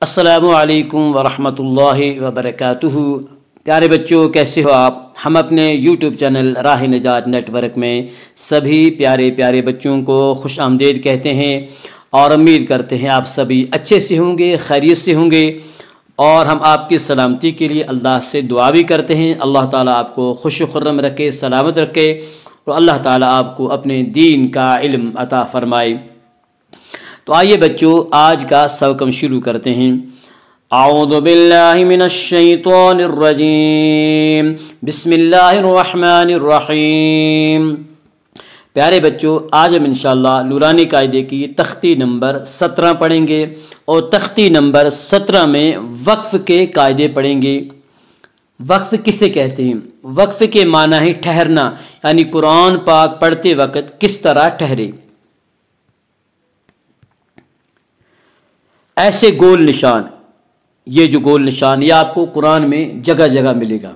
السلام علیکم ورحمۃ اللہ وبرکاتہ۔ پیارے بچوں، کیسے ہو آپ؟ ہم اپنے یوٹیوب چینل راہ نجات نیٹ ورک میں سبھی پیارے بچوں کو خوش آمدید کہتے ہیں اور امید کرتے ہیں آپ سبھی اچھے سے ہوں گے، خیریت سے ہوں گے، اور ہم آپ کی سلامتی کے لیے اللہ سے دعا بھی کرتے ہیں۔ اللہ تعالیٰ آپ کو خوش و خرم رکھے، سلامت رکھے، اور اللہ تعالیٰ آپ کو اپنے دین کا علم عطا فرمائے۔ تو آئیے بچوں، آج کا سبق ہم شروع کرتے ہیں۔ اعوذ باللہ من الشیطان الرجیم، بسم اللہ الرحمن الرحیم۔ پیارے بچوں، آج ہم انشاءاللہ نورانی قاعدے کی تختی نمبر 17 پڑھیں گے، اور تختی نمبر 17 میں وقف کے قاعدے پڑھیں گے۔ وقف کسے کہتے ہیں؟ وقف کے معنی ہے ٹھہرنا، یعنی قرآن پاک پڑھتے وقت کس طرح ٹھہرے۔ ایسے گول نشان، یہ جو گول نشان یہ آپ کو قرآن میں جگہ جگہ ملے گا۔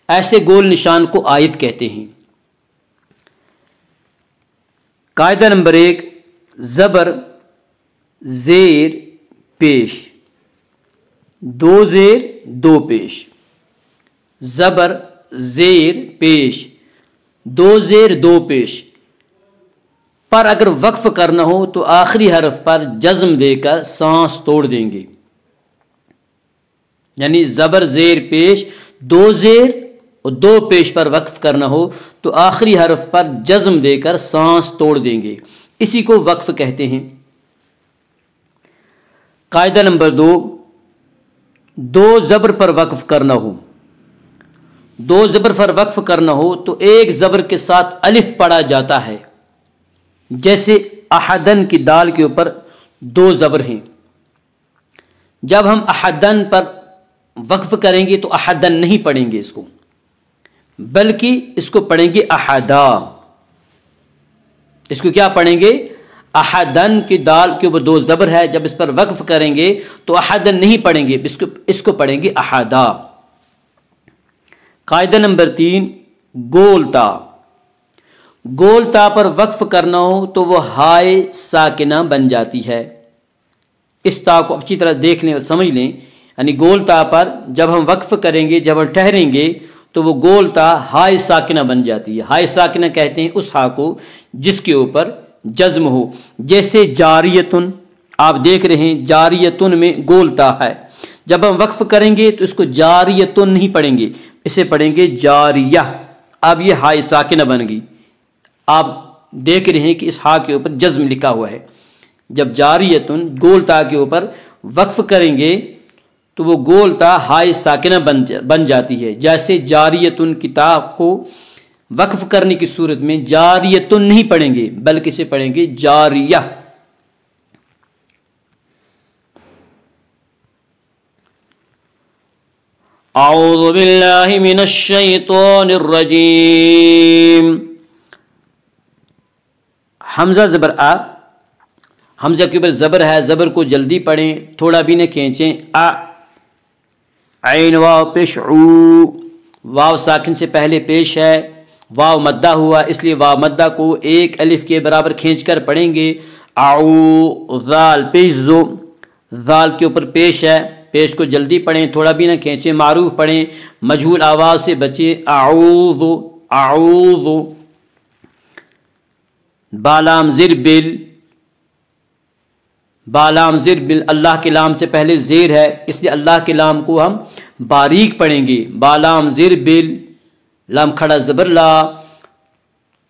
ایسے گول نشان کو آیت کہتے ہیں۔ قاعدہ نمبر 1، زبر زیر پیش، دو زیر دو پیش۔ زبر زیر پیش، دو زیر دو پیش پر اگر وقف کرنا ہو تو آخری حرف پر جزم دے کر سانس توڑ دیں گے، یعنی زبر زیر پیش دو زیر اور دو پیش پر وقف کرنا ہو تو آخری حرف پر جزم دے کر سانس توڑ دیں گے، اسی کو وقف کہتے ہیں۔ قاعدہ نمبر 2، دو زبر پر وقف کرنا ہو، دو زبر پر وقف کرنا ہو تو ایک زبر کے ساتھ الف پڑھا جاتا ہے، جیسے احدن کی دال کے اوپر دو زبر ہیں۔ جب ہم احدن پر وقف کریں گے تو احدن نہیں پڑھیں گے اس کو، بلکہ اس کو پڑھیں گے احدا۔ اس کو کیا پڑھیں گے؟ احدن کی دال کے اوپر دو زبر ہے، جب اس پر وقف کریں گے تو احدن نہیں پڑھیں گے، اس کو پڑھیں گے احدا۔ قاعدہ نمبر 3، گول تا۔ گول تا پر وقف کرنا ہو تو وہ ہائے ساکنہ بن جاتی ہے۔ اس تا کو اچھی طرح دیکھ لیں اور سمجھ لیں، یعنی گول تا پر جب ہم وقف کریں گے، جب ہم ٹھہریں گے تو وہ گول تا ہائے ساکنہ بن جاتی ہے۔ ہائے ساکنہ کہتے ہیں اس ہا کو جس کے اوپر جزم ہو، جیسے جاریتن، آپ دیکھ رہے ہیں جاریتن میں گول تا ہے، جب ہم وقف کریں گے تو اس کو جاریتن نہیں پڑھیں گے، اسے پڑھیں گے جاریہ۔ اب یہ ہائے ساکنہ بن گئی۔ آپ دیکھ رہے ہیں کہ اس ہا کے اوپر جزم لکھا ہوا ہے۔ جب جاریتن گول تا کے اوپر وقف کریں گے تو وہ گول تا ہائے ساکنہ بن جاتی ہے، جیسے جاریتن کتاب کو وقف کرنے کی صورت میں جاریتن نہیں پڑھیں گے بلکہ اسے پڑھیں گے جاریہ۔ اعوذ باللہ من الشیطان الرجیم۔ حمزہ زبر آ، حمزہ کے اوپر زبر ہے، زبر کو جلدی پڑھیں، تھوڑا بھی نہ کھینچیں۔ آ، عین واو پیش عو، واو ساکن سے پہلے پیش ہے، واو مدہ ہوا، اس لیے واو مدہ کو ایک الف کے برابر کھینچ کر پڑھیں گے۔ اعو، ذال پیش زو، ذال کے اوپر پیش ہے، پیش کو جلدی پڑھیں، تھوڑا بھی نہ کھینچیں، معروف پڑھیں، مجہول آواز سے بچیں۔ اعوذ، اعوذ، بالام زر بل، بالام زر بل، اللہ کے لام سے پہلے زیر ہے، اس لیے اللہ کے لام کو ہم باریک پڑھیں گے۔ بالام زر بل، لام کھڑا زبر لا،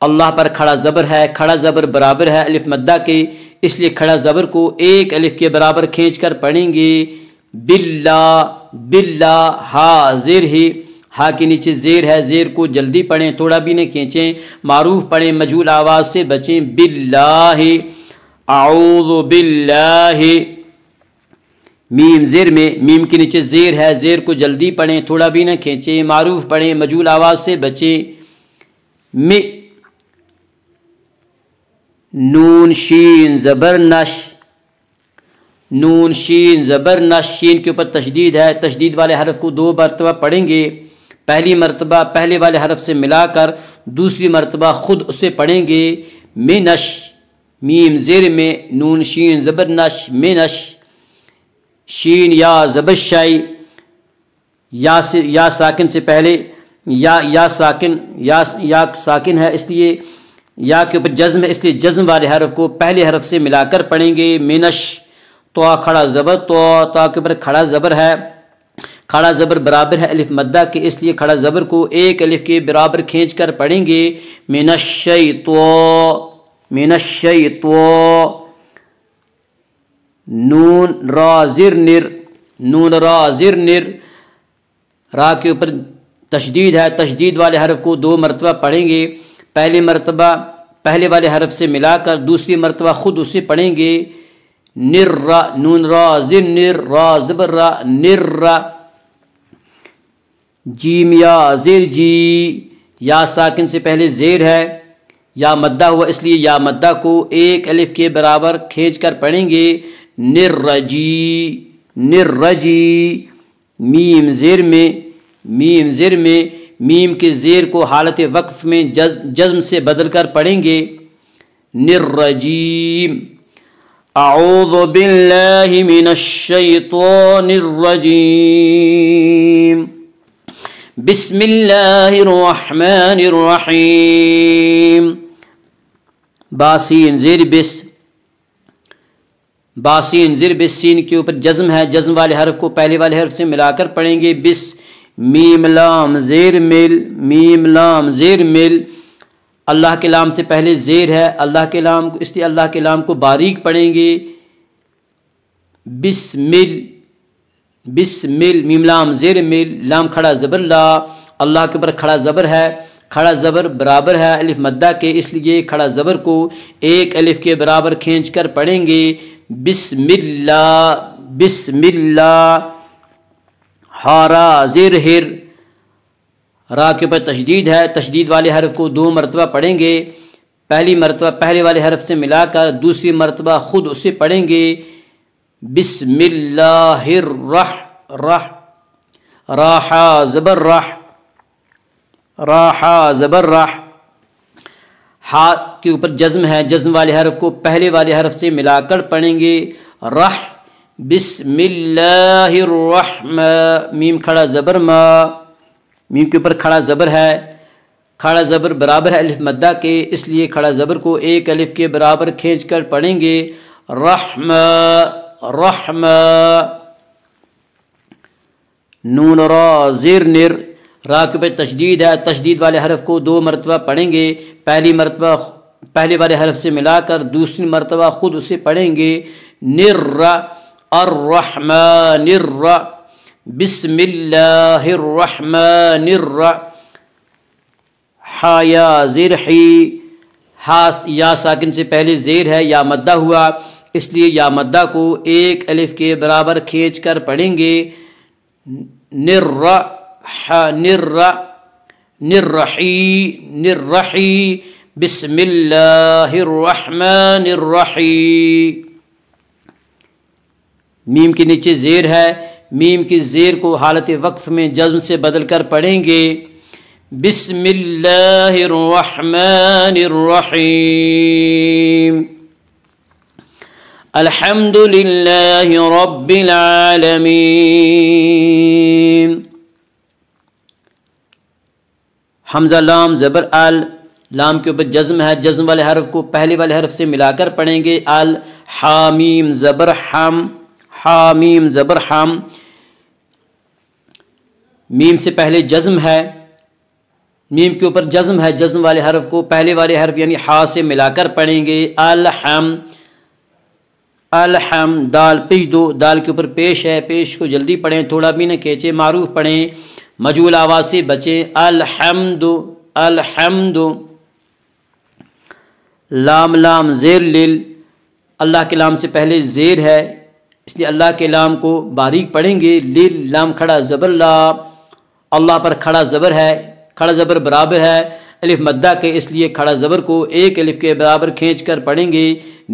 اللہ پر کھڑا زبر ہے، کھڑا زبر برابر ہے الف مدہ کے، اس لیے کھڑا زبر کو ایک الف کے برابر کھینچ کر پڑھیں گے۔ باللہ، باللہ، ہا زیر ہی، ہا کے نیچے زیر ہے، زیر کو جلدی پڑھیں، تھوڑا بھی نہ کھینچیں، معروف پڑھیں، مجہول آواز سے بچیں۔ باللہ، اعوذ باللہ، میم زیر میں، میم کے نیچے زیر ہے، زیر کو جلدی پڑھیں، تھوڑا بھی نہ کھینچیں، معروف پڑھیں، مجہول آواز سے بچیں۔ می، نون شین زبر نش، نون شین زبر نش، شین کے اوپر تشدید ہے، تشدید والے حرف کو 2 مرتبہ پڑھیں گے۔ پہلی مرتبہ پہلے والے حرف سے ملا کر، دوسری مرتبہ خود اسے پڑھیں گے۔ منش، میم زیر میں، نون شین زبر نش، منش، شین یا زبر شائی، یا ساکن سے پہلے یا ساکن ہے اس لیے یا کے اوپر جزم ہے، اس لیے جزم والے حرف کو پہلے حرف سے ملا کر پڑھیں گے۔ منش، تو کھڑا زبر، تو کے اوپر کھڑا زبر ہے، کھڑا زبر برابر ہے الف مدہ کے، اس لیے کھڑا زبر کو ایک الف کے برابر کھینچ کر پڑھیں گے۔ من الشیطو، نون را زر نر، نون را زر نر، را کے اوپر تشدید ہے، تشدید والے حرف کو 2 مرتبہ پڑھیں گے۔ پہلی مرتبہ پہلے والے حرف سے ملا کر، دوسری مرتبہ خود اسے پڑھیں گے۔ نر را، نون را زر نر، را زبر را، نر را۔ جیم یا زیر جی، یا ساکن سے پہلے زیر ہے، یا مدہ ہوا اس لیے یا مدہ کو ایک الف کے برابر کھینچ کر پڑھیں گے۔ نرجی، نرجی، میم زیر میں، میم زیر میں، میم کے زیر کو حالت وقف میں جزم سے بدل کر پڑھیں گے۔ نرجیم، اعوذ باللہ من الشیطان الرجیم، بسم اللہ الرحمن الرحیم۔ باسین زیر بس، باسین زیر بس، سین کے اوپر جزم ہے، جزم والے حرف کو پہلے والے حرف سے ملا کر پڑھیں گے۔ بس، میم لام زیر مل، میم لام زیر مل، اللہ کے لام سے پہلے زیر ہے، اللہ کے لام کو، اس لیے اللہ کے لام کو باریک پڑھیں گے۔ بسمل، بسمل، میم لام زیر مل، لام کھڑا زبر لا، اللہ کے اوپر کھڑا زبر ہے، کھڑا زبر برابر ہے الف مدہ کے، اس لیے کھڑا زبر کو ایک الف کے برابر کھینچ کر پڑھیں گے۔ بسم اللہ، بسم اللہ۔ ہارا زیر ہر، را کے اوپر تشدید ہے، تشدید والے حرف کو 2 مرتبہ پڑھیں گے۔ پہلی مرتبہ پہلے والے حرف سے ملا کر، دوسری مرتبہ خود اسے پڑھیں گے۔ بسم اللہ رح، راحا زبر رح، راحا زبر رح۔ ہا کے اوپر جزم ہے، جزم والے حرف کو پہلے والے حرف سے ملا کر پڑھیں گے۔ رح، بسم اللہ الرحمن، میم کھڑا زبر ما، میم کے اوپر کھڑا زبر ہے، کھڑا زبر برابر ہے الف مدہ کے، اس لیے کھڑا زبر کو ایک الف کے برابر کھینچ کر پڑھیں گے۔ رحم، رحم۔ نون را زیر نر، را کے اوپر تشدید ہے، تشدید والے حرف کو 2 مرتبہ پڑھیں گے۔ پہلی مرتبہ پہلے والے حرف سے ملا کر، دوسری مرتبہ خود اسے پڑھیں گے۔ نر، الرحمن الرحیم، بسم اللہ الرحمن الرحیم۔ ہا یا زیر حی، ہا یا ساکن سے پہلے زیر ہے، یا مدہ ہوا اس لیے یا مدہ کو ایک الف کے برابر کھینچ کر پڑھیں گے۔ نرحی، بسم اللہ الرحمن الرحیم۔ میم کے نیچے زیر ہے، میم کی زیر کو حالت وقف میں جزم سے بدل کر پڑھیں گے۔ بسم اللہ الرحمن الرحیم، الحمد للہ رب العالمین۔ حمزہ لام زبر ال، لام کے اوپر جزم ہے، جزم والے حرف کو پہلے والے حرف سے ملا کر پڑھیں گے۔ ال، حامیم زبر حم، حامیم زبر حم، میم سے پہلے جزم ہے، میم کے اوپر جزم ہے، جزم والے حرف کو پہلے والے حرف یعنی ہا سے ملا کر پڑھیں گے۔ الحم، الحم، دال پیش دو، دال کے اوپر پیش ہے، پیش کو جلدی پڑھیں، تھوڑا بھی نہ کھینچیں، معروف پڑھیں، مجہول آواز سے بچیں۔ الحمد، الحمد۔ لام لام زیر لل، اللہ کے لام سے پہلے زیر ہے اس لیے اللہ کے لام کو باریک پڑھیں گے۔ لل، لام کھڑا زبر لا، اللہ پر کھڑا زبر ہے، کھڑا زبر برابر ہے الف مدہ کے، اس لیے کھڑا زبر کو ایک الف کے برابر کھینچ کر پڑھیں گے۔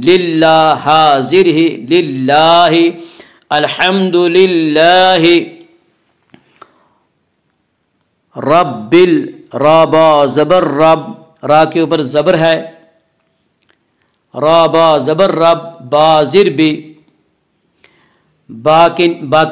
للہ حاضر ہی، للہ، الحمد للہ۔ رب، رابا زبر رب، را کے اوپر زبر ہے، رابا زبر رب، با زر بی۔ با کے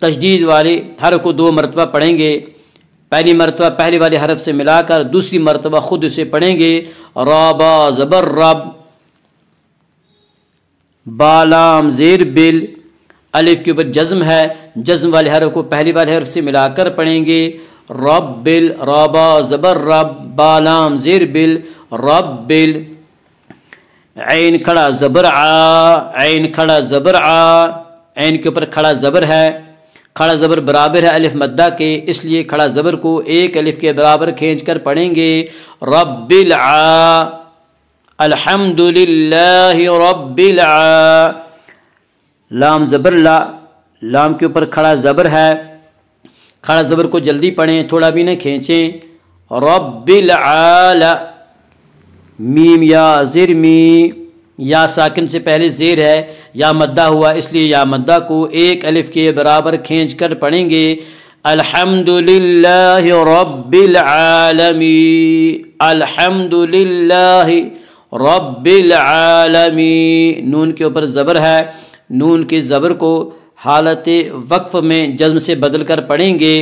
تشدید والے حرف کو 2 مرتبہ پڑھیں گے، پہلی مرتبہ پہلے والے حرف سے ملا کر، دوسری مرتبہ خود اسے پڑھیں گے، را با زبر رب، با لام زیر بل، الف کے اوپر جزم ہے، جزم والے حرف کو پہلے والے حرف سے ملا کر پڑھیں گے، رب بل، را با زبر رب، با لام زیر بل، رب بل، عین کھڑا زبر آ، عین کھڑا زبر آ، عین کے اوپر کھڑا زبر ہے، کھڑا زبر برابر ہے الف مدہ کے، اس لیے کھڑا زبر کو ایک الف کے برابر کھینچ کر پڑھیں گے، رب العا، الحمد للہ رب العا، لام زبر لا، لام کے اوپر کھڑا زبر ہے، کھڑا زبر کو جلدی پڑھیں، تھوڑا بھی نہ کھینچیں، رب العال، میم یا زیر می، یا ساکن سے پہلے زیر ہے، یا مدہ ہوا اس لیے یا مدہ کو ایک الف کے برابر کھینچ کر پڑھیں گے، الحمد للہ رب العالمین، الحمد للہ رب العالمین، نون کے اوپر زبر ہے، نون کے زبر کو حالت وقف میں جزم سے بدل کر پڑھیں گے،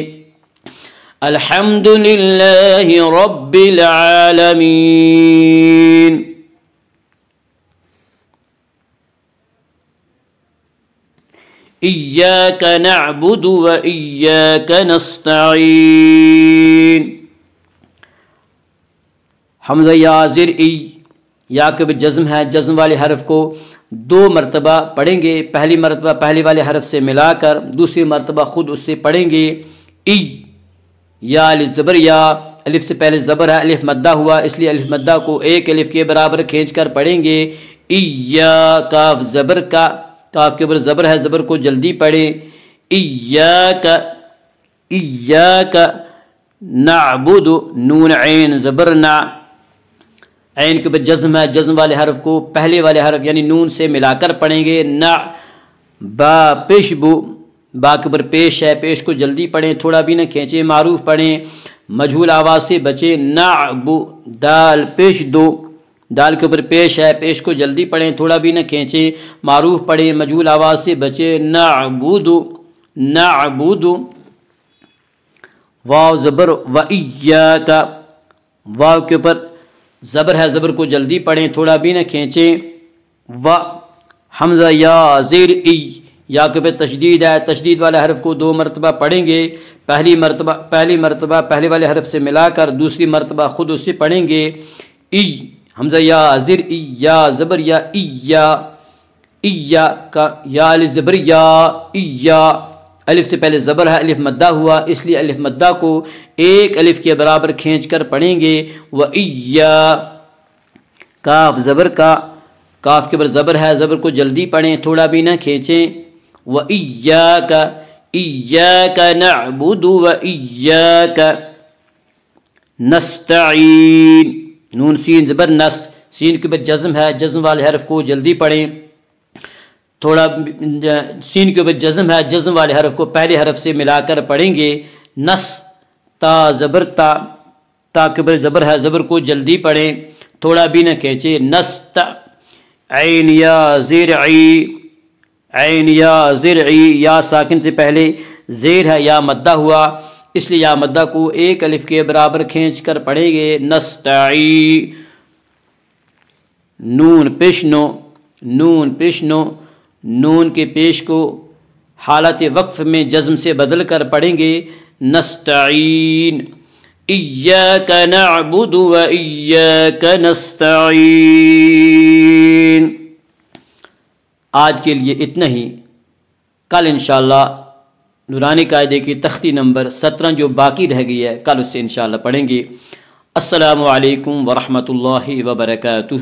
الحمد للہ رب العالمین، ایاک نعبد و ایاک نستعین، حمزہ یا زیر ای، یا کے جزم ہے، جزم والے حرف کو 2 مرتبہ پڑھیں گے، پہلی مرتبہ پہلے والے حرف سے ملا کر، دوسری مرتبہ خود اس سے پڑھیں گے، ای، یا الف زبر یا، الف سے پہلے زبر ہے، الف مدہ ہوا اس لیے الف مدہ کو ایک الف کے برابر کھینچ کر پڑھیں گے، ایا، کاف زبر کا، کاف کے اوپر زبر ہے، زبر کو جلدی پڑھیں، ایاک، ایاک نعبد، نون عین زبر نا، عین کے اوپر جزم ہے، جزم والے حرف کو پہلے والے حرف یعنی نون سے ملا کر پڑھیں گے، نا، با پیش بو، با کے اوپر پیش ہے، پیش کو جلدی پڑھیں، تھوڑا بھی نہ کھینچیں، معروف پڑھیں، مجہول آواز سے بچیں، نعبو، دال پیش دو، دال کے اوپر پیش ہے، پیش کو جلدی پڑھیں، تھوڑا بھی نہ کھینچیں، معروف پڑھیں، مجہول آواز سے بچیں، نعبدو، نعبدو، واو زبر و ایاک، واو کے اوپر زبر ہے، زبر کو جلدی پڑھیں، تھوڑا بھی نہ کھینچیں، و، حمزہ یا زیر ای، یا کے اوپر تشدید ہے، تشدید والے حرف کو 2 مرتبہ پڑھیں گے، پہلی مرتبہ پہلے والے حرف سے ملا کر، دوسری مرتبہ خود اس سے پڑھیں گے، ای، حمزہ یا زیر ای، یا زبر یا، ایا، ایا کا، یا الف زبر یا، ایا، الف سے پہلے زبر ہے، الف مدہ ہوا اس لیے الف مدہ کو ایک الف کے برابر کھینچ کر پڑھیں گے، و ایا، کاف زبر کا، کاف کے اوپر زبر ہے، زبر کو جلدی پڑھیں، تھوڑا بھی نہ کھینچیں، و ایاک، ایاک نعبد و ایاک نستعین، نون سین زبر نس، سین کے اوپر جزم ہے، جزم والے حرف کو جلدی پڑھیں، تھوڑا، سین کے اوپر جزم ہے، جزم والے حرف کو پہلے حرف سے ملا کر پڑھیں گے، نس، تا زبر تا، تا کے اوپر زبر ہے، زبر کو جلدی پڑھیں، تھوڑا بھی نہ کھینچیں، نست، عین یا زیر عی، عین یا زیر عی، یا ساکن سے پہلے زیر ہے، یا مدہ ہوا اس لیے یا مدہ کو ایک الف کے برابر کھینچ کر پڑھیں گے، نستعی، نون پیش نو، نون پیش نو، نون کے پیش کو حالت وقف میں جزم سے بدل کر پڑھیں گے، نستعین، ایاک نعبد و ایاک نستعین۔ آج کے لیے اتنا ہی، کل انشاءاللہ نورانی قاعدے کی تختی نمبر 17 جو باقی رہ گئی ہے کل اس سے انشاءاللہ پڑھیں گے۔ السلام علیکم ورحمۃ اللہ وبرکاتہ۔